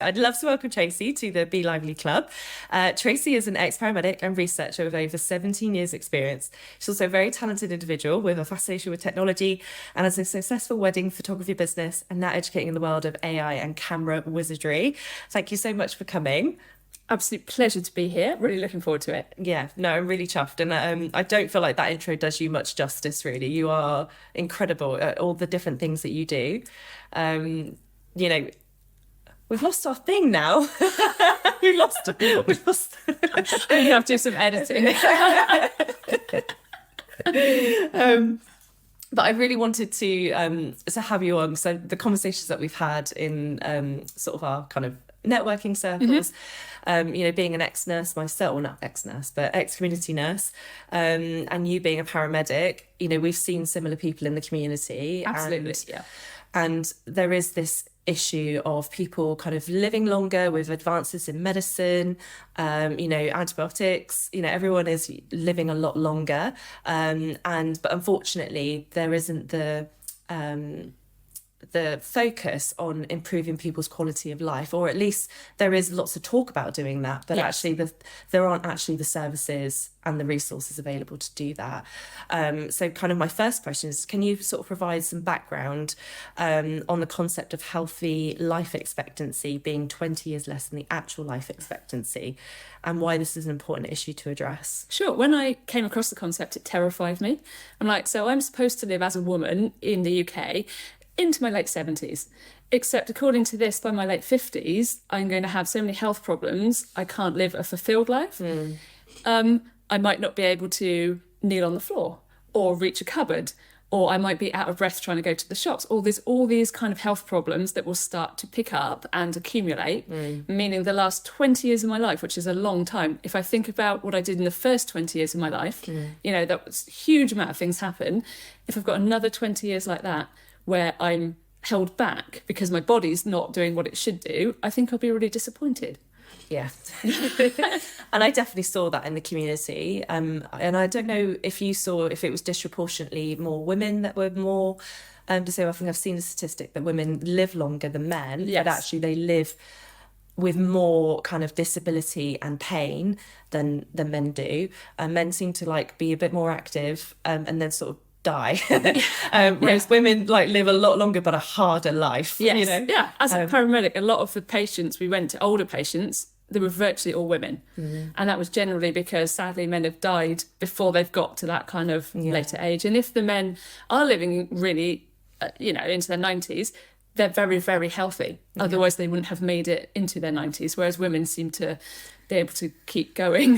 I'd love to welcome Tracey to the Be Lively Club. Tracey is an ex-paramedic and researcher with over 17 years experience. She's also a very talented individual with a fascination with technology and has a successful wedding photography business and now educating in the world of AI and camera wizardry. Thank you so much for coming. Absolute pleasure to be here. Really looking forward to it. Yeah, no, I'm really chuffed. And I don't feel like that intro does you much justice, really. You are incredible at all the different things that you do. We've lost our thing now. We've lost. We have to do some editing. But I really wanted to have you on. So the conversations that we've had in sort of our kind of networking circles, being an ex-nurse myself, well, not ex-nurse, but ex-community nurse, and you being a paramedic, we've seen similar people in the community. Absolutely, yeah. And there is this issue of people kind of living longer with advances in medicine, antibiotics, everyone is living a lot longer. But unfortunately, there isn't the focus on improving people's quality of life, or at least there is lots of talk about doing that, but actually there aren't actually the services and the resources available to do that. So kind of my first question is, can you sort of provide some background on the concept of healthy life expectancy being 20 years less than the actual life expectancy, and why this is an important issue to address? Sure. When I came across the concept, it terrified me. I'm like, so I'm supposed to live as a woman in the UK into my late 70s, except according to this, by my late 50s, I'm going to have so many health problems, I can't live a fulfilled life. I might not be able to kneel on the floor or reach a cupboard, or I might be out of breath trying to go to the shops. All these kind of health problems that will start to pick up and accumulate, meaning the last 20 years of my life, which is a long time. If I think about what I did in the first 20 years of my life, that was a huge amount of things happen. If I've got another 20 years like that, where I'm held back because my body's not doing what it should do, I think I'll be really disappointed. Yeah. And I definitely saw that in the community. And I don't know if you saw if it was disproportionately more women that were more disabled. I think I've seen a statistic that women live longer than men, yes. But actually they live with more kind of disability and pain than men do. Men seem to be a bit more active and then sort of die, whereas women live a lot longer but a harder life. Yes. Yeah, as a paramedic, a lot of the patients we went to, older patients, they were virtually all women, and that was generally because sadly men have died before they've got to that kind of later age. And if the men are living really into their 90s, they're very, very healthy, otherwise they wouldn't have made it into their 90s, whereas women seem to be able to keep going.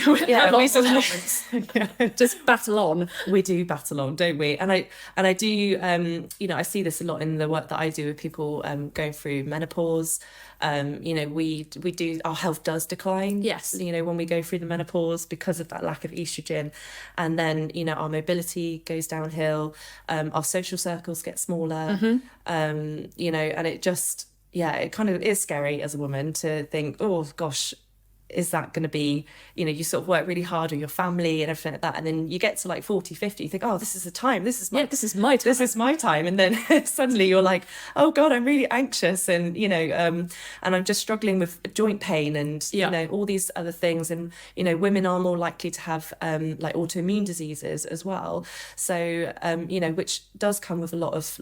Just battle on. We do battle on, don't we? And I do I see this a lot in the work that I do with people going through menopause. We do, our health does decline, yes, when we go through the menopause because of that lack of estrogen, and then our mobility goes downhill, our social circles get smaller, and it just it kind of is scary as a woman to think, oh gosh, is that going to be, you sort of work really hard on your family and everything like that, and then you get to 40, 50, you think, oh, this is the time, this is my time, and then suddenly you're like, oh god, I'm really anxious, and and I'm just struggling with joint pain and all these other things, and women are more likely to have autoimmune diseases as well, so which does come with a lot of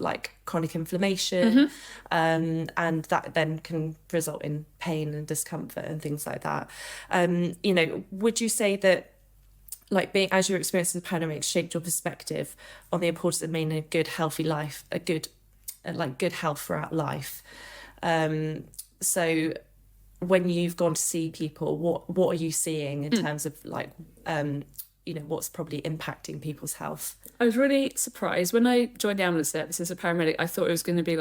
chronic inflammation, and that then can result in pain and discomfort and things like that. Would you say that being, as your experience in the pandemic shaped your perspective on the importance of maintaining a good healthy life, a good good health throughout life? So when you've gone to see people, what are you seeing in terms of what's probably impacting people's health? I was really surprised when I joined the ambulance service as a paramedic. I thought it was going to be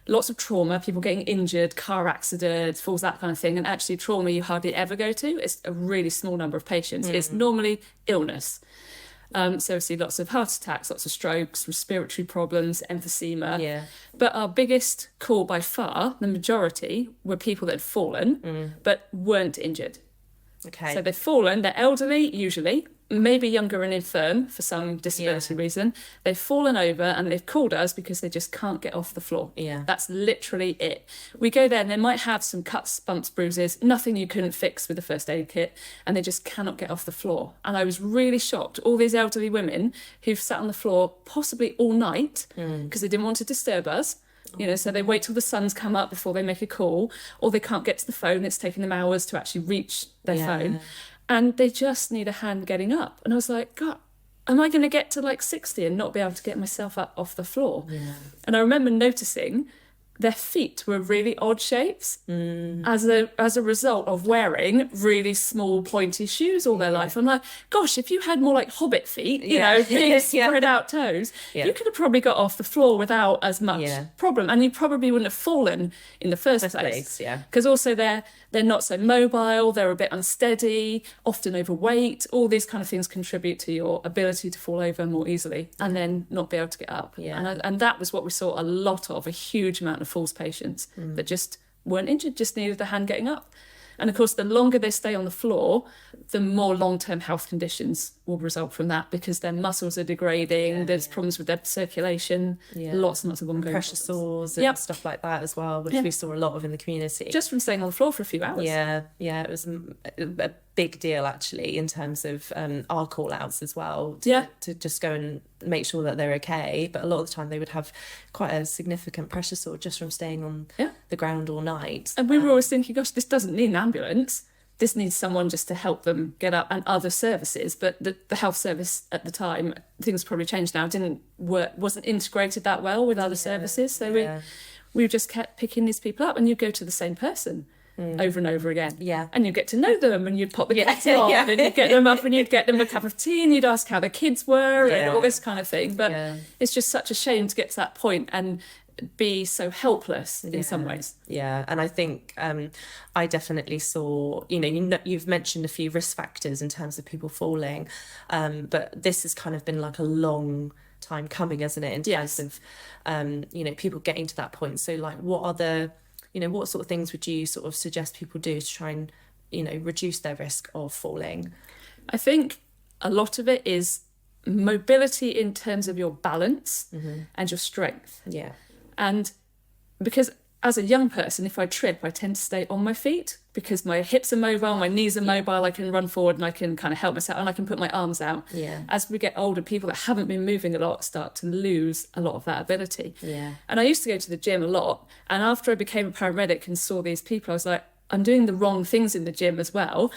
lots of trauma, people getting injured, car accidents, falls, that kind of thing. And actually trauma you hardly ever go to. It's a really small number of patients. It's normally illness. So we see lots of heart attacks, lots of strokes, respiratory problems, emphysema. Yeah. But our biggest call by far, the majority, were people that had fallen but weren't injured. Okay. So they've fallen, they're elderly usually, maybe younger and infirm for some disability reason. They've fallen over and they've called us because they just can't get off the floor. Yeah. That's literally it. We go there and they might have some cuts, bumps, bruises, nothing you couldn't fix with a first aid kit, and they just cannot get off the floor. And I was really shocked. All these elderly women who've sat on the floor possibly all night because they didn't want to disturb us. You know, so they wait till the sun's come up before they make a call, or they can't get to the phone. It's taking them hours to actually reach their phone. And they just need a hand getting up. And I was like, God, am I going to get to like 60 and not be able to get myself up off the floor? Yeah. And I remember noticing their feet were really odd shapes as a result of wearing really small pointy shoes all their life. I'm like, gosh, if you had more like hobbit feet, you know, big spread out toes, you could have probably got off the floor without as much problem, and you probably wouldn't have fallen in the first place. Because also they're not so mobile, they're a bit unsteady, often overweight. All these kind of things contribute to your ability to fall over more easily and then not be able to get up. And that was what we saw a lot of, a huge amount of falls patients that just weren't injured, just needed a hand getting up. And of course, the longer they stay on the floor, the more long-term health conditions will result from that, because their muscles are degrading, there's problems with their circulation, lots and lots of ongoing pressure sores and stuff like that as well, which we saw a lot of in the community. Just from staying on the floor for a few hours. It was a big deal actually in terms of our call outs as well, to just go and make sure that they're okay. But a lot of the time they would have quite a significant pressure sore just from staying on the ground all night. And we were always thinking, gosh, this doesn't need an ambulance. This needs someone just to help them get up, and other services. But the health service at the time, things probably changed now, wasn't integrated that well with other services. So we just kept picking these people up, and you'd go to the same person over and over again. And you'd get to know them, and you'd pop the kettle on, and you'd get them up, and you'd get them a cup of tea, and you'd ask how their kids were, and all this kind of thing. But it's just such a shame to get to that point and be so helpless in some ways. And I think I definitely saw, you've mentioned a few risk factors in terms of people falling, but this has kind of been like a long time coming, hasn't it, in terms of people getting to that point. So like, what sort of things would you sort of suggest people do to try and reduce their risk of falling? I think a lot of it is mobility in terms of your balance and your strength. And because as a young person, if I trip, I tend to stay on my feet because my hips are mobile, my knees are mobile, I can run forward and I can kind of help myself, and I can put my arms out. As we get older, people that haven't been moving a lot start to lose a lot of that ability. And I used to go to the gym a lot, and after I became a paramedic and saw these people, I was like, I'm doing the wrong things in the gym as well.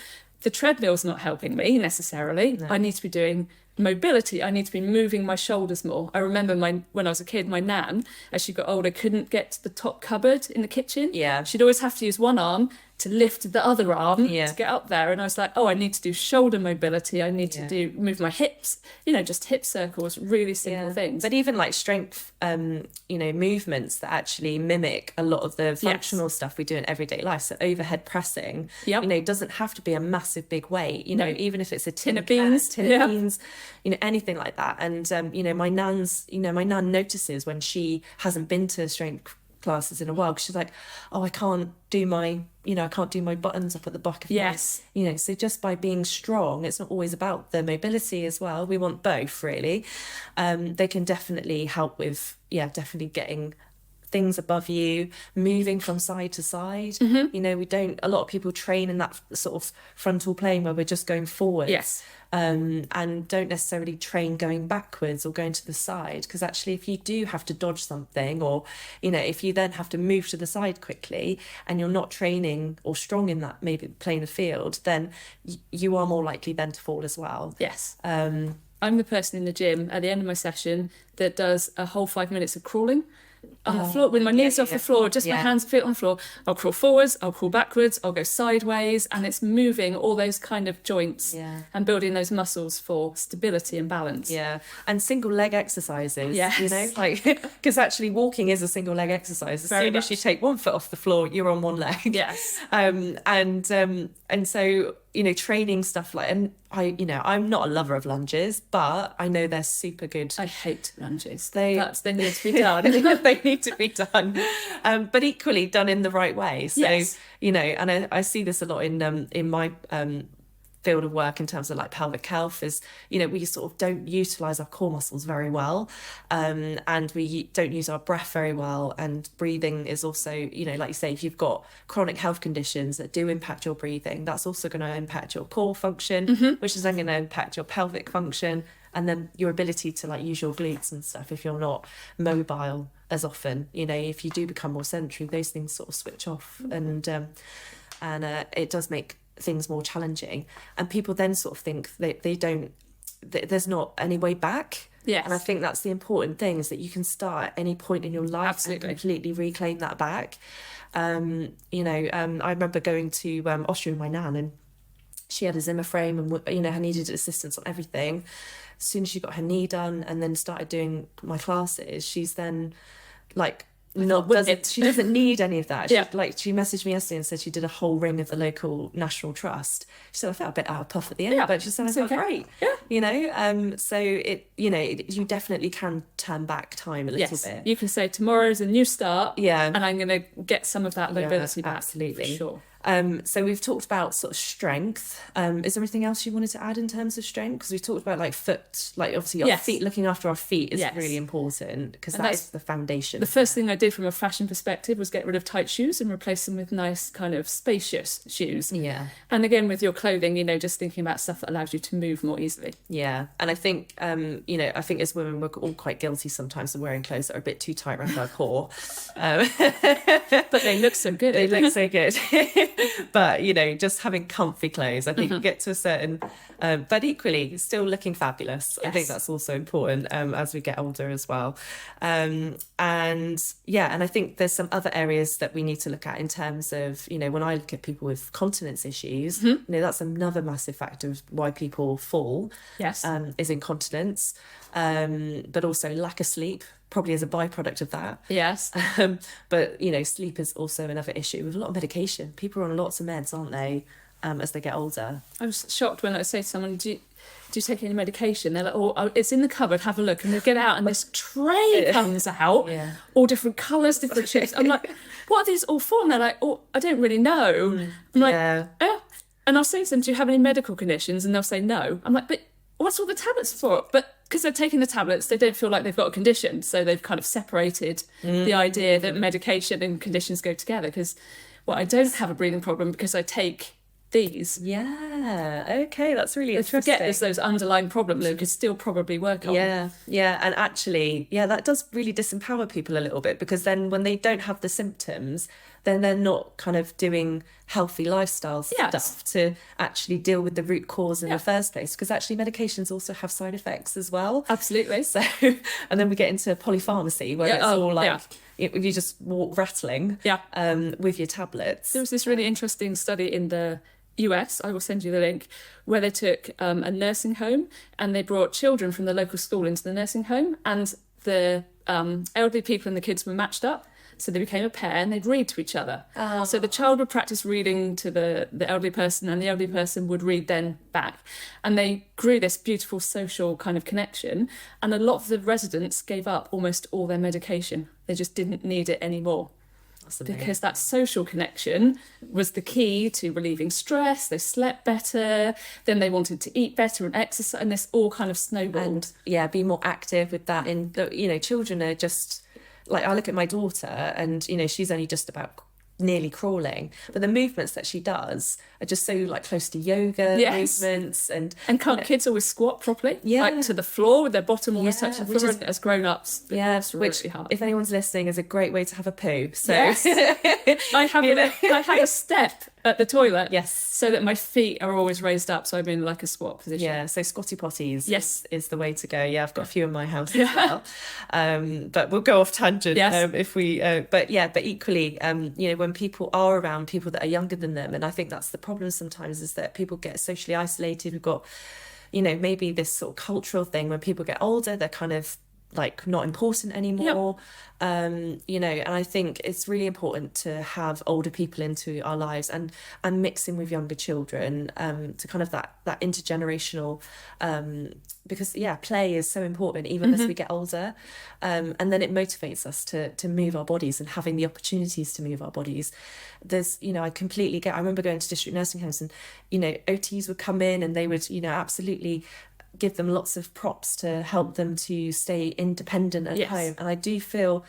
The treadmill's not helping me necessarily. I need to be doing mobility. I need to be moving my shoulders more. I remember when I was a kid, my nan, as she got older, couldn't get to the top cupboard in the kitchen. She'd always have to use one arm to lift the other arm to get up there. And I was like, I need to do shoulder mobility. I need to move my hips, just hip circles, really simple things. But even like strength, movements that actually mimic a lot of the functional stuff we do in everyday life. So overhead pressing, doesn't have to be a massive big weight, even if it's a tin of beans, anything like that. And, my nan notices when she hasn't been to strength classes in a while, because she's like, I can't do my buttons up at the back of my, so just by being strong, it's not always about the mobility as well. We want both, really. They can definitely help with definitely getting things above you, moving from side to side. A lot of people train in that sort of frontal plane where we're just going forward. And don't necessarily train going backwards or going to the side, because actually if you do have to dodge something, or if you then have to move to the side quickly and you're not training or strong in that maybe plane of field, then you are more likely then to fall as well. I'm the person in the gym at the end of my session that does a whole 5 minutes of crawling on the floor with my knees off the floor, just my hands and feet on the floor. I'll crawl forwards, I'll crawl backwards, I'll go sideways, and it's moving all those kind of joints and building those muscles for stability and balance. And single leg exercises, because actually walking is a single leg exercise. As soon as you take one foot off the floor, you're on one leg. And so training stuff like, and I'm not a lover of lunges, but I know they're super good. I hate lunges. They need to be done. They need to be done, but equally done in the right way. So and I see this a lot in my field of work in terms of like pelvic health is, you know, we sort of don't utilize our core muscles very well, and we don't use our breath very well, and breathing is also, you know, like you say, if you've got chronic health conditions that do impact your breathing, that's also going to impact your core function, which is then going to impact your pelvic function, and then your ability to like use your glutes and stuff if you're not mobile as often. You know, if you do become more sedentary, those things sort of switch off, and it does make things more challenging, and people then sort of think they don't, there's not any way back. Yes. And I think that's the important thing, is that you can start at any point in your life. Absolutely. And completely reclaim that back. You know, I remember going to Austria with my nan, and she had a Zimmer frame, and, you know, I needed assistance on everything. As soon as she got her knee done and then started doing my classes, she's then like, she doesn't need any of that. She messaged me yesterday and said she did a whole ring of the local National Trust. She said, I felt a bit out of puff at the end, but she said I felt great. Yeah. You know, so it, you know, you definitely can turn back time a little bit. You can say tomorrow's a new start. Yeah. And I'm going to get some of that mobility back. Absolutely. For sure. So we've talked about sort of strength. Is there anything else you wanted to add in terms of strength? Because we've talked about like foot, like obviously our feet, looking after our feet is really important, because that's the foundation. The first thing I did from a fashion perspective was get rid of tight shoes and replace them with nice kind of spacious shoes. Yeah. And again, with your clothing, you know, just thinking about stuff that allows you to move more easily. Yeah. And I think, you know, I think as women, we're all quite guilty sometimes of wearing clothes that are a bit too tight around our core. But they look so good. They look so good. But, you know, just having comfy clothes, I think you get to a certain, but equally still looking fabulous. Yes. I think that's also important as we get older as well. And I think there's some other areas that we need to look at in terms of, you know, when I look at people with continence issues, you know, that's another massive factor of why people fall. Yes. Is incontinence, but also lack of sleep. Probably as a byproduct of that. Yes. But, you know, sleep is also another issue with a lot of medication. People are on lots of meds, aren't they, as they get older? I was shocked when I say to someone, do you take any medication? They're like, oh, it's in the cupboard, have a look. And they get out and this tray comes out, all different colours, different shapes. I'm like, what are these all for? And they're like, oh, I don't really know. I'm like, yeah. And I'll say to them, do you have any medical conditions? And they'll say no. I'm like, but what's all the tablets for? But because they're taking the tablets, they don't feel like they've got a condition. So they've kind of separated the idea that medication and conditions go together. Because, well, I don't have a breathing problem because I take these. Yeah, okay, that's really interesting. Forget there's those underlying problems that could still probably work on. Yeah, and actually, that does really disempower people a little bit, because then when they don't have the symptoms, then they're not kind of doing healthy lifestyle stuff to actually deal with the root cause in the first place, because actually medications also have side effects as well. Absolutely. So, and then we get into polypharmacy where it's all like you just walk rattling with your tablets. There was this really interesting study in the US, I will send you the link, where they took a nursing home and they brought children from the local school into the nursing home, and the elderly people and the kids were matched up. So they became a pair and they'd read to each other. Oh. So the child would practice reading to the elderly person, and the elderly person would read then back. And they grew this beautiful social kind of connection. And a lot of the residents gave up almost all their medication. They just didn't need it anymore. Because that social connection was the key to relieving stress. They slept better, then they wanted to eat better and exercise, and this all kind of snowballed. And be more active with that. And, you know, children are just, like, I look at my daughter and, you know, she's only just about nearly crawling, but the movements that she does are just so like close to yoga movements, and can't kids always squat properly, like to the floor with their bottom always touching the floor, as grown-ups, it's really hard. If anyone's listening, is a great way to have a poo. So I have a step at the toilet, yes, so that my feet are always raised up, so I'm in like a squat position. So squatty potties is the way to go. I've got a few in my house as well, but we'll go off tangent if we but equally, you know, when people are around people that are younger than them, and I think that's the problem sometimes, is that people get socially isolated. We've got, you know, maybe this sort of cultural thing when people get older, they're kind of like not important anymore. You know, and I think it's really important to have older people into our lives and mixing with younger children, to kind of that intergenerational, because play is so important even as we get older, and then it motivates us to move our bodies and having the opportunities to move our bodies. There's, you know, I completely get, I remember going to district nursing homes and, you know, OTs would come in and they would, you know, absolutely give them lots of props to help them to stay independent at home. And I do feel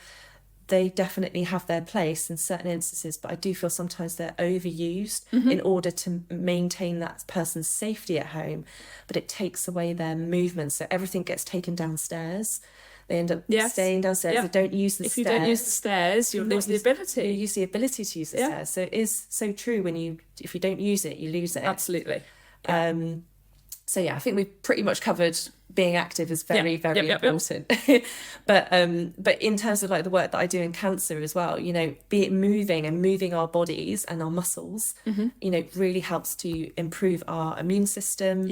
they definitely have their place in certain instances, but I do feel sometimes they're overused in order to maintain that person's safety at home, but it takes away their movement. So everything gets taken downstairs. They end up staying downstairs. They don't use the stairs. If you don't use the stairs, you'll lose the ability. You use the ability to use the stairs. So it is so true if you don't use it, you lose it. Absolutely. So I think we've pretty much covered being active is very important. But in terms of like the work that I do in cancer as well, you know, be it moving our bodies and our muscles, you know, really helps to improve our immune system.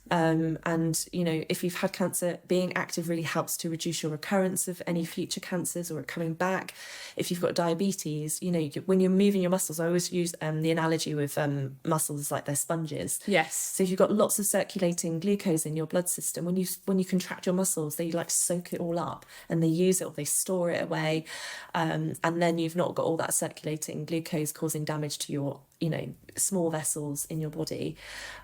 And, you know, if you've had cancer, being active really helps to reduce your recurrence of any future cancers or it coming back. If you've got diabetes, you know, when you're moving your muscles, I always use the analogy with muscles like they're sponges. So if you've got lots of circulating glucose in your blood system, when you contract your muscles, they like soak it all up and they use it or they store it away, and then you've not got all that circulating glucose causing damage to your, you know, small vessels in your body.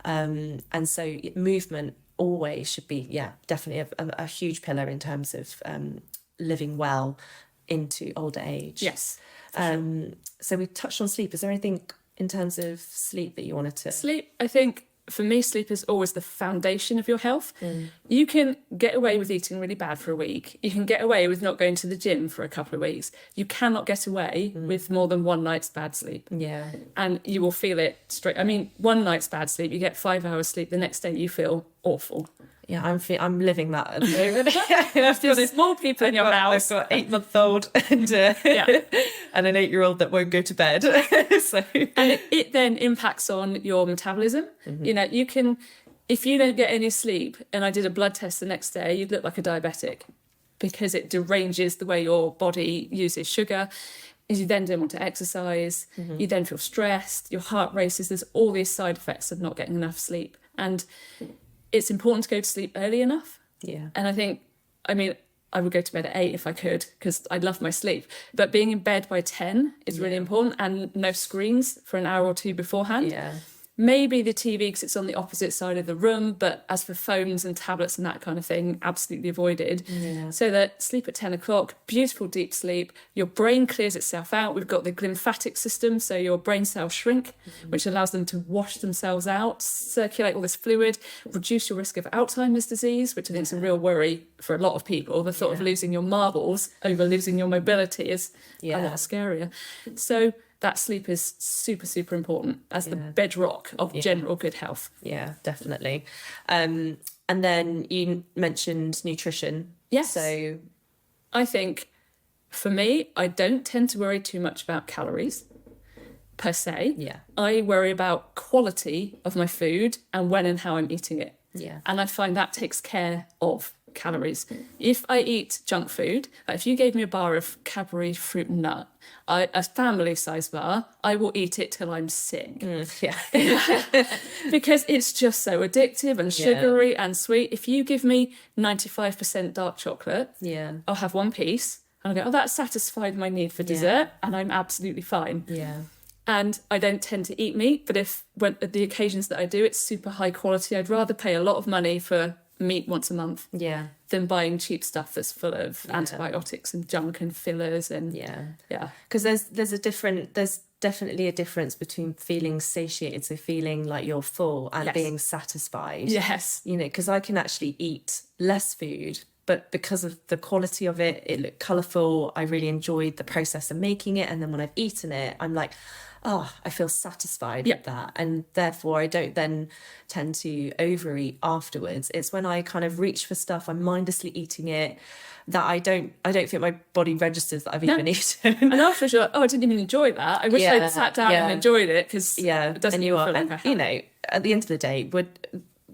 And so movement always should be definitely a huge pillar in terms of living well into older age. So we touched on sleep. Is there anything in terms of sleep that you wanted to? Sleep, I think for me, sleep is always the foundation of your health. You can get away with eating really bad for a week. You can get away with not going to the gym for a couple of weeks. You cannot get away with more than one night's bad sleep. And you will feel it straight. I mean, one night's bad sleep, you get 5 hours sleep, the next day you feel awful. I'm living that at the moment. There's more people in your house. I've got an 8-month-old and an 8-year-old that won't go to bed. And it then impacts on your metabolism. You know, you can, if you don't get any sleep and I did a blood test the next day, you'd look like a diabetic because it deranges the way your body uses sugar. Is you then don't want to exercise, you then feel stressed, your heart races. There's all these side effects of not getting enough sleep. And it's important to go to sleep early enough. And I think, I mean, I would go to bed at 8 if I could because I love my sleep. But being in bed by 10 is really important, and no screens for an hour or two beforehand. Maybe the TV because it's on the opposite side of the room, but as for phones and tablets and that kind of thing, absolutely avoided. So that sleep at 10 o'clock, beautiful deep sleep, your brain clears itself out. We've got the lymphatic system, so your brain cells shrink, which allows them to wash themselves out, circulate all this fluid, reduce your risk of Alzheimer's disease, which I think is a real worry for a lot of people. The thought of losing your marbles over losing your mobility is a lot scarier. So that sleep is super, super important as the bedrock of general good health. Definitely. And then you mentioned nutrition. So I think for me, I don't tend to worry too much about calories per se. I worry about quality of my food and when and how I'm eating it. And I find that takes care of calories. If I eat junk food, like if you gave me a bar of Cadbury fruit and nut, a family size bar, I will eat it till I'm sick. Because it's just so addictive and sugary and sweet. If you give me 95% dark chocolate, I'll have one piece and I'll go, that satisfied my need for dessert, and I'm absolutely fine. And I don't tend to eat meat, but when the occasions that I do, it's super high quality. I'd rather pay a lot of money for meat once a month than buying cheap stuff that's full of antibiotics and junk and fillers and because there's definitely a difference between feeling satiated, so feeling like you're full, and being satisfied. You know, because I can actually eat less food, but because of the quality of it, it looked colourful, I really enjoyed the process of making it, and then when I've eaten it, I'm like, I feel satisfied with that, and therefore I don't then tend to overeat afterwards. It's when I kind of reach for stuff, I'm mindlessly eating it, that I don't think my body registers that I've even eaten. And after sure, I didn't even enjoy that. I wish I'd sat down and enjoyed it, because it doesn't feel like I have. You know, at the end of the day,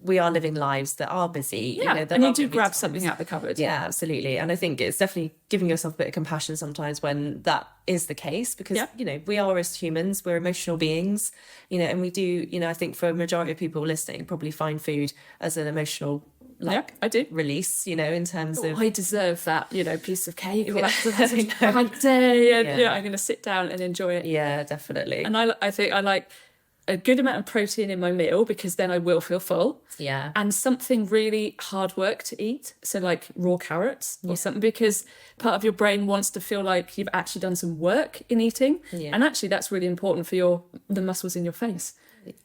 we are living lives that are busy. Yeah, there and you are do gonna be grab times- something out of the cupboard. Yeah, absolutely. And I think it's definitely giving yourself a bit of compassion sometimes when that is the case, because, we are, as humans, we're emotional beings, and we do, I think for a majority of people listening, probably find food as an emotional I do. release, in terms of... I deserve that, piece of cake. Well, that's a bad day. And, I'm going to sit down and enjoy it. Yeah, definitely. And I think I like a good amount of protein in my meal, because then I will feel full. Yeah. And something really hard work to eat. So like raw carrots or something, because part of your brain wants to feel like you've actually done some work in eating. Yeah. And actually that's really important for the muscles in your face.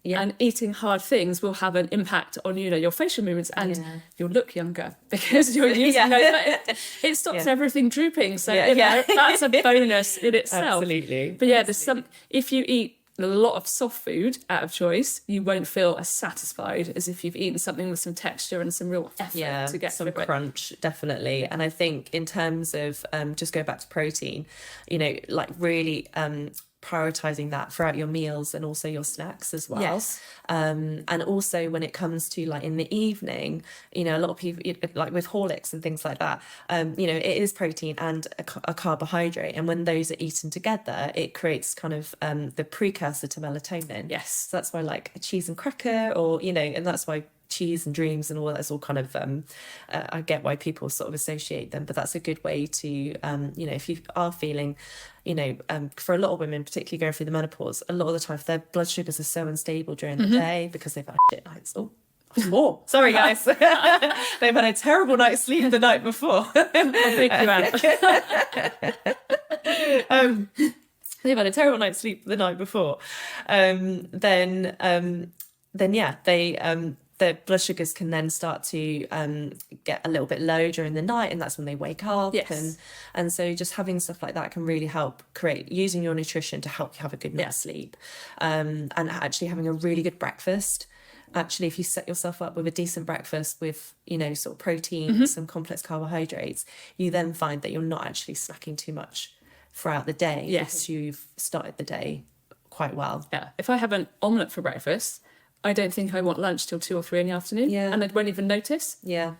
Yeah. And eating hard things will have an impact on, your facial movements, and you'll look younger because you're using those. It stops everything drooping. So that's a bonus in itself. Absolutely. But there's if you eat a lot of soft food out of choice, you won't feel as satisfied as if you've eaten something with some texture and some real effort to get some crunch, definitely. And I think in terms of just go back to protein, like really prioritizing that throughout your meals and also your snacks as well. Yes. And also when it comes to like in the evening, a lot of people, like with Horlicks and things like that, it is protein and a carbohydrate, and when those are eaten together, it creates kind of the precursor to melatonin. Yes. So that's why like a cheese and cracker, or and that's why cheese and dreams and all that's all kind of I get why people sort of associate them, but that's a good way to if you are feeling for a lot of women, particularly going through the menopause, a lot of the time their blood sugars are so unstable during the day because they've had shit nights. More. Sorry, guys. They've had a terrible night's sleep the night before. I think you have. They've had a terrible night's sleep the night before. Their blood sugars can then start to get a little bit low during the night, and that's when they wake up. Yes. And so just having stuff like that can really help using your nutrition to help you have a good night's sleep. And actually having a really good breakfast. Actually, if you set yourself up with a decent breakfast with, sort of protein, some complex carbohydrates, you then find that you're not actually snacking too much throughout the day. Yes. Because you've started the day quite well. Yeah. If I have an omelette for breakfast, I don't think I want lunch till 2 or 3 in the afternoon. Yeah. And I won't even notice. Yeah.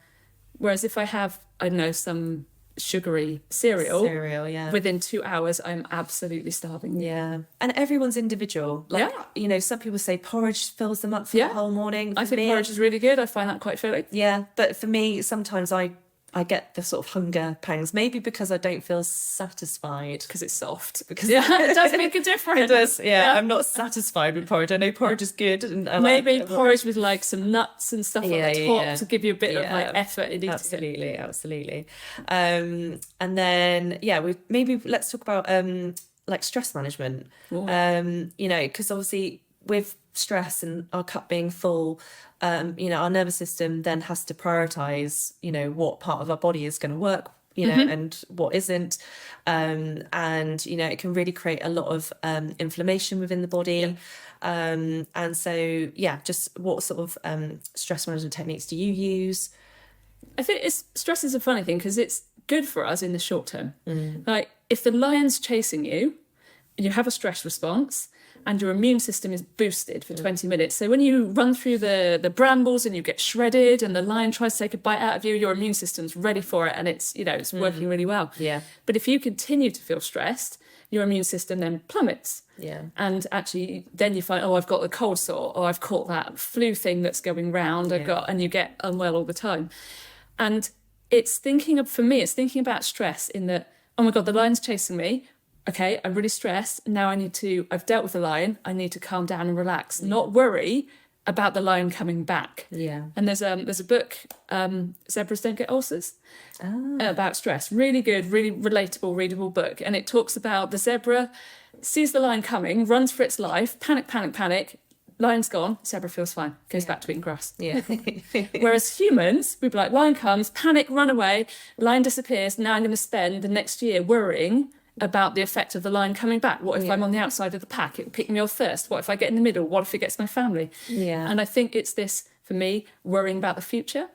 Whereas if I have, I don't know, some sugary cereal, within 2 hours, I'm absolutely starving. Yeah. And everyone's individual. Like, some people say porridge fills them up for the whole morning. I think porridge is really good. I find that quite filling. Yeah. But for me, sometimes I get the sort of hunger pangs, maybe because I don't feel satisfied. Because it's soft. Because it does make a difference. It does, I'm not satisfied with porridge. I know porridge is good. And maybe porridge with like some nuts and stuff on the top to give you a bit of like effort in eating. Absolutely. And then, let's talk about like stress management. Because obviously with stress and our cup being full, our nervous system then has to prioritize, what part of our body is going to work, and what isn't. And, it can really create a lot of inflammation within the body. And so, just what sort of stress management techniques do you use? I think stress is a funny thing because it's good for us in the short term. Like if the lion's chasing you and you have a stress response, and your immune system is boosted for 20 minutes. So when you run through the brambles and you get shredded and the lion tries to take a bite out of you, your immune system's ready for it and it's, it's working really well. Yeah. But if you continue to feel stressed, your immune system then plummets. Yeah. And actually then you find, I've got the cold sore, or I've caught that flu thing that's going round, and you get unwell all the time. And it's thinking about stress in that, oh my God, the lion's chasing me. Okay, I'm really stressed. Now I've dealt with the lion. I need to calm down and relax, not worry about the lion coming back. Yeah. And there's a book, Zebras Don't Get Ulcers, about stress. Really good, really relatable, readable book. And it talks about the zebra sees the lion coming, runs for its life, panic. Lion's gone, zebra feels fine, goes back to eating grass. Yeah. Whereas humans, we'd be like, lion comes, panic, run away, lion disappears. Now I'm going to spend the next year worrying about the effect of the lion coming back. What if I'm on the outside of the pack? It will pick me off first. What if I get in the middle? What if it gets my family? Yeah. And I think it's this, for me, worrying about the future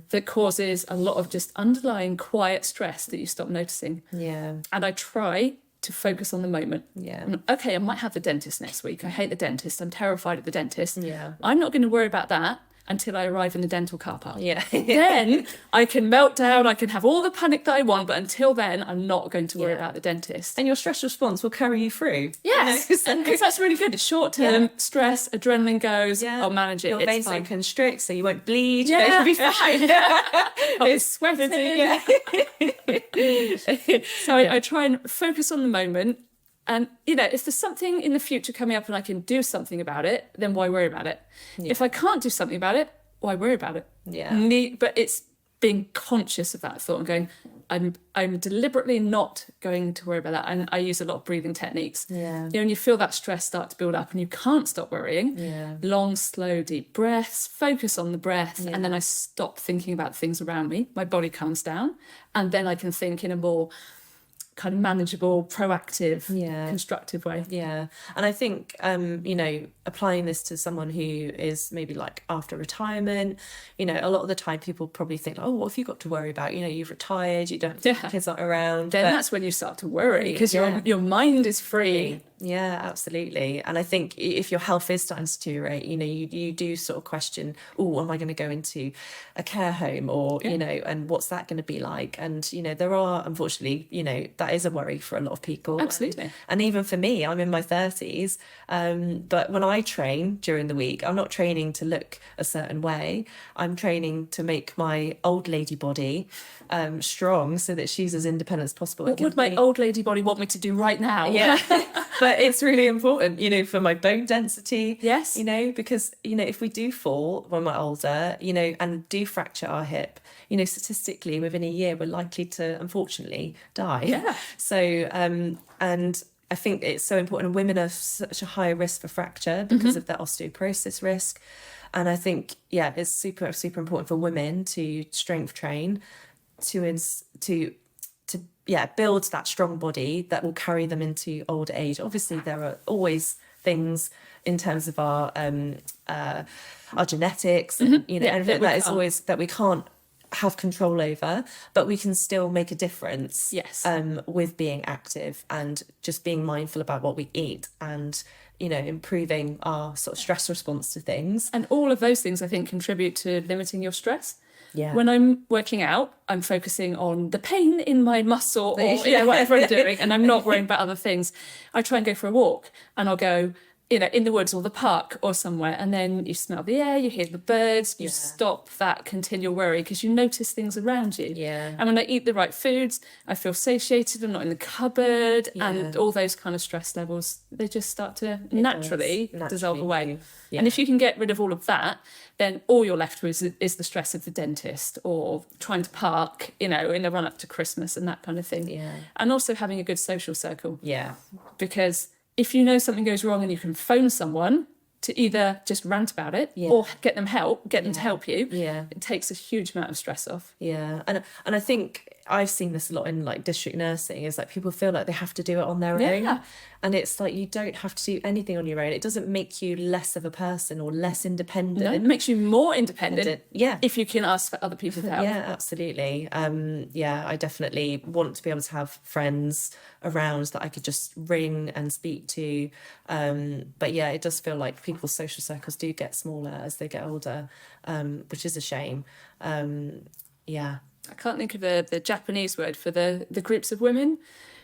that causes a lot of just underlying quiet stress that you stop noticing. Yeah. And I try to focus on the moment. Yeah. Okay, I might have the dentist next week. I hate the dentist. I'm terrified of the dentist. Yeah. I'm not going to worry about that. until I arrive in the dental car park. Yeah. Then I can melt down, I can have all the panic that I want, but until then, I'm not going to worry about the dentist. And your stress response will carry you through. Yes, because that's really good. It's short-term stress, adrenaline goes, I'll manage it. Your it's veins fine. don't constrict, so you won't bleed. Yeah. You'll be fine. It's sweating. Yeah. So I try and focus on the moment. And, you know, if there's something in the future coming up and I can do something about it, then why worry about it? Yeah. If I can't do something about it, why worry about it? Yeah. But it's being conscious of that thought and going, I'm deliberately not going to worry about that. And I use a lot of breathing techniques. Yeah. You know, and you feel that stress start to build up and you can't stop worrying. Yeah. Long, slow, deep breaths, focus on the breath. And then I stop thinking about things around me. My body calms down. And then I can think in a more kind of manageable, proactive, constructive way. Yeah. And I think, you know, applying this to someone who is maybe like after retirement, you know, a lot of the time people probably think, oh, what have you got to worry about? You know, you've retired, you don't, kids aren't around. Then that's when you start to worry because your mind is free. Yeah, absolutely. And I think if your health is starting to deteriorate, you know, you do sort of question, oh, am I going to go into a care home or, you know, and what's that going to be like? And, you know, there are, unfortunately, you know, that is a worry for a lot of people. Absolutely. And even for me, I'm in my 30s. But when I train during the week, I'm not training to look a certain way. I'm training to make my old lady body strong so that she's as independent as possible. What would my old lady body want me to do right now? Yeah. But it's really important, you know, for my bone density. Yes. You know, because, you know, if we do fall when we're older, you know, and do fracture our hip, you know, statistically within a year, we're likely to, unfortunately, die. Yeah. So, and I think it's so important. Women are such a high risk for fracture because of their osteoporosis risk. And I think, it's super, super important for women to strength train, to build that strong body that will carry them into older age. Obviously, there are always things in terms of our genetics, and, you know, everything that is always that we can't have control over, but we can still make a difference. Yes. With being active and just being mindful about what we eat and, you know, improving our sort of stress response to things. And all of those things, I think, contribute to limiting your stress. Yeah. When I'm working out, I'm focusing on the pain in my muscle or whatever I'm doing, and I'm not worrying about other things. I try and go for a walk, and I'll go, you know, in the woods or the park or somewhere, and then you smell the air, you hear the birds, you stop that continual worry because you notice things around you. Yeah. And when I eat the right foods, I feel satiated, I'm not in the cupboard, and all those kind of stress levels, they just start to naturally dissolve away. Yeah. And if you can get rid of all of that, then all you're left with is the stress of the dentist or trying to park, you know, in the run up to Christmas and that kind of thing. Yeah. And also having a good social circle. Yeah. Because if you know something goes wrong and you can phone someone to either just rant about it or get them to help you, it takes a huge amount of stress off. Yeah. And I think I've seen this a lot in like district nursing, is like people feel like they have to do it on their own. And it's like, you don't have to do anything on your own. It doesn't make you less of a person or less independent. No, it makes you more independent. Yeah. If you can ask for other people to help. Yeah, absolutely. I definitely want to be able to have friends around that I could just ring and speak to. But yeah, it does feel like people's social circles do get smaller as they get older, which is a shame. Yeah. I can't think of the Japanese word for the groups of women.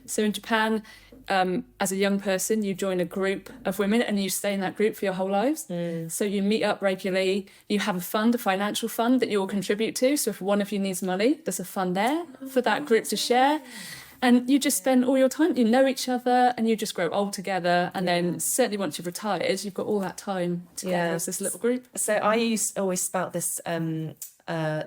So in Japan, as a young person, you join a group of women and you stay in that group for your whole lives. So you meet up regularly. You have a financial fund that you all contribute to. So if one of you needs money, there's a fund there for that group to share. And you just spend all your time, you know each other, and you just grow old together. And then certainly once you've retired, you've got all that time together as this little group. So I used to always spout this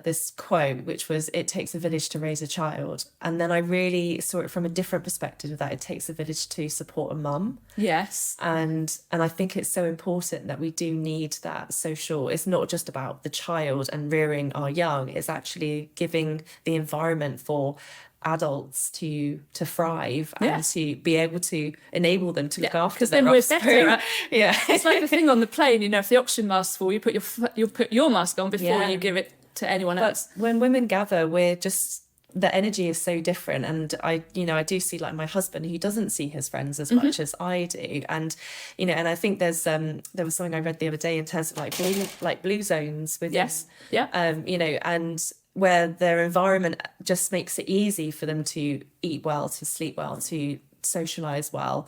this quote, which was, it takes a village to raise a child. And then I really saw it from a different perspective, that it takes a village to support a mum. Yes. And I think it's so important that we do need that social, it's not just about the child and rearing our young, it's actually giving the environment for adults to thrive and to be able to enable them to look after because then we're better. Yeah. It's like the thing on the plane, you know, if the oxygen mask's full, you put your mask on before you give it to anyone else. But when women gather, we're just the energy is so different. And I do see like my husband, who doesn't see his friends as much as I do. And, and I think there was something I read the other day in terms of like blue zones with Yes. Yeah. And where their environment just makes it easy for them to eat well, to sleep well, to socialize well,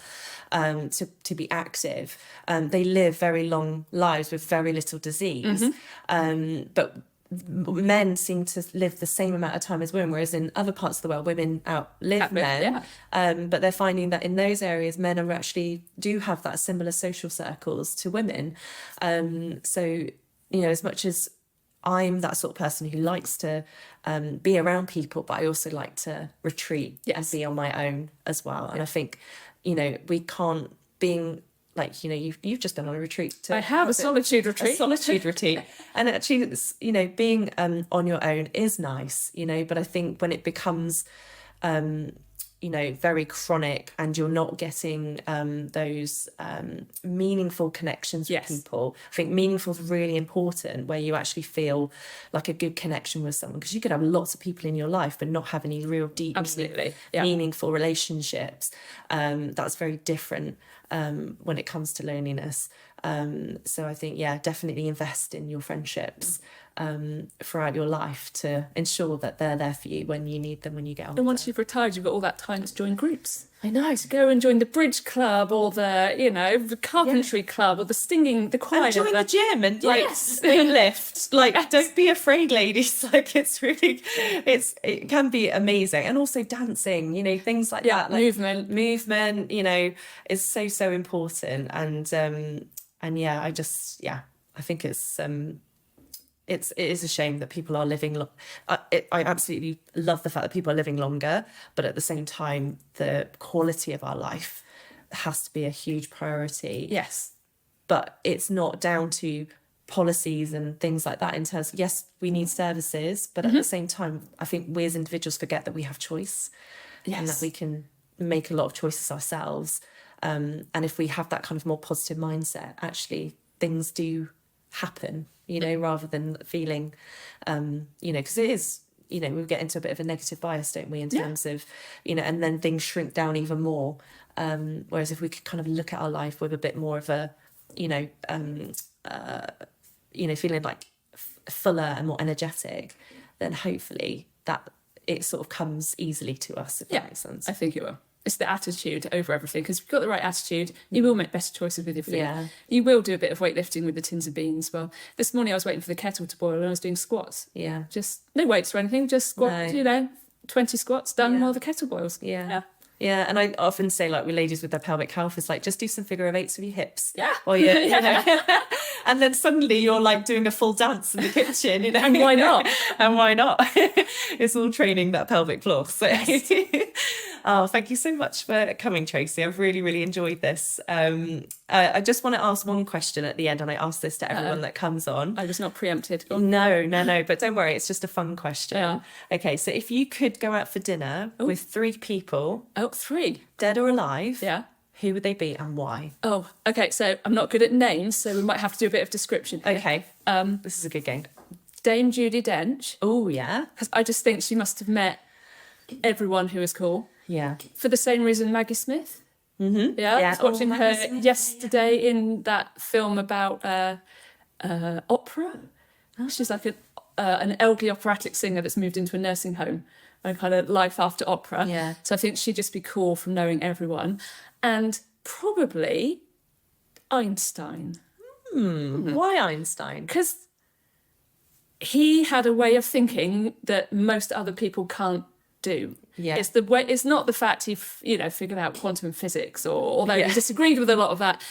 to be active. They live very long lives with very little disease. But men seem to live the same amount of time as women, whereas in other parts of the world, women outlive men. But they're finding that in those areas, men are actually do have that similar social circles to women. So, as much as I'm that sort of person who likes to be around people, but I also like to retreat and be on my own as well. And I think, we can't, being like, you've just been on a retreat. I have a solitude retreat. A solitude retreat. And actually, it's, being on your own is nice, but I think when it becomes, very chronic and you're not getting those meaningful connections with people. I think meaningful is really important, where you actually feel like a good connection with someone, because you could have lots of people in your life but not have any real deep, meaningful relationships. That's very different when it comes to loneliness. So I think, definitely invest in your friendships throughout your life to ensure that they're there for you when you need them, when you get older. And once you've retired, you've got all that time to join groups. I know. To go and join the bridge club or the carpentry club or the choir. And join the gym and lift. Don't be afraid, ladies. It can be amazing. And also dancing, things like that. Like movement, is so important. And I think it is a shame that people are living I absolutely love the fact that people are living longer, but at the same time the quality of our life has to be a huge priority. Yes, but it's not down to policies and things like that in terms of, yes, we need services, but at the same time I think we as individuals forget that we have choice. And that we can make a lot of choices ourselves, and if we have that kind of more positive mindset, actually things do happen, rather than feeling, because it is, we get into a bit of a negative bias, don't we, in terms of, and then things shrink down even more. Whereas if we could kind of look at our life with a bit more of a, feeling like fuller and more energetic, then hopefully that it sort of comes easily to us, if that makes sense. I think it will. It's the attitude over everything, because if you've got the right attitude, you will make better choices with your food. Yeah. You will do a bit of weightlifting with the tins of beans. Well, this morning I was waiting for the kettle to boil and I was doing squats. Yeah. Just no weights or anything, just squat, 20 squats done while the kettle boils. Yeah, and I often say, like, with ladies with their pelvic health, it's like, just do some figure of eights with your hips. Yeah. Or and then suddenly you're like doing a full dance in the kitchen, And why not? And why not? It's all training that pelvic floor. So, oh, thank you so much for coming, Tracey. I've really, really enjoyed this. I just want to ask one question at the end, and I ask this to everyone that comes on. I was not preempted. No, but don't worry, it's just a fun question. Yeah. Okay, so if you could go out for dinner with 3 people, 3, dead or alive, who would they be and why? Oh, okay, so I'm not good at names, so we might have to do a bit of description here. Okay, this is a good game. Dame Judi Dench. Oh, yeah. Because I just think she must have met everyone who was cool. Yeah. For the same reason Maggie Smith. Mm-hmm. Yeah, I was watching her yesterday in that film about opera. Oh. She's like an elderly operatic singer that's moved into a nursing home and kind of life after opera. Yeah. So I think she'd just be cool from knowing everyone. And probably Einstein. Why Einstein? Because he had a way of thinking that most other people can't do. Yeah. It's the way. It's not the fact he, figured out quantum physics, or although he disagreed with a lot of that.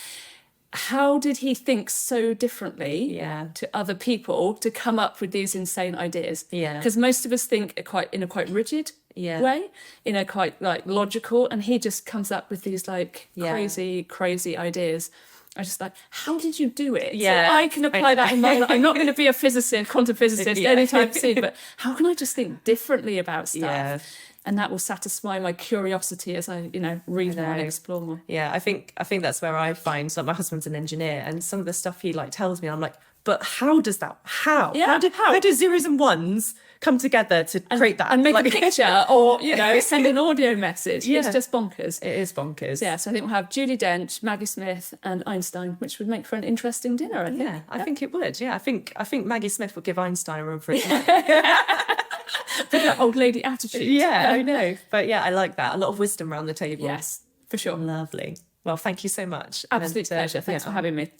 How did he think so differently to other people to come up with these insane ideas? Yeah. Because most of us think in a quite rigid way, in a quite like logical, and he just comes up with these like crazy ideas. I just like, how did you do it? Yeah. So I can apply that in my life. I'm not going to be a physicist, quantum physicist anytime soon, but how can I just think differently about stuff? Yeah. And that will satisfy my curiosity as I, read more and explore more. Yeah, I think that's where I find, like, my husband's an engineer, and some of the stuff he like tells me, I'm like, But how does that, how Yeah, how do zeros and ones come together to create that, and make a picture, or send an audio message? Yeah. It's just bonkers. It is bonkers. Yeah, so I think we'll have Judi Dench, Maggie Smith, and Einstein, which would make for an interesting dinner. I think. Yeah, I think it would. Yeah, I think Maggie Smith would give Einstein a run for it. With that old lady attitude. Yeah, I know. But yeah, I like that. A lot of wisdom around the table. Yes, for sure. Lovely. Well, thank you so much. Absolute pleasure. Thanks for having me.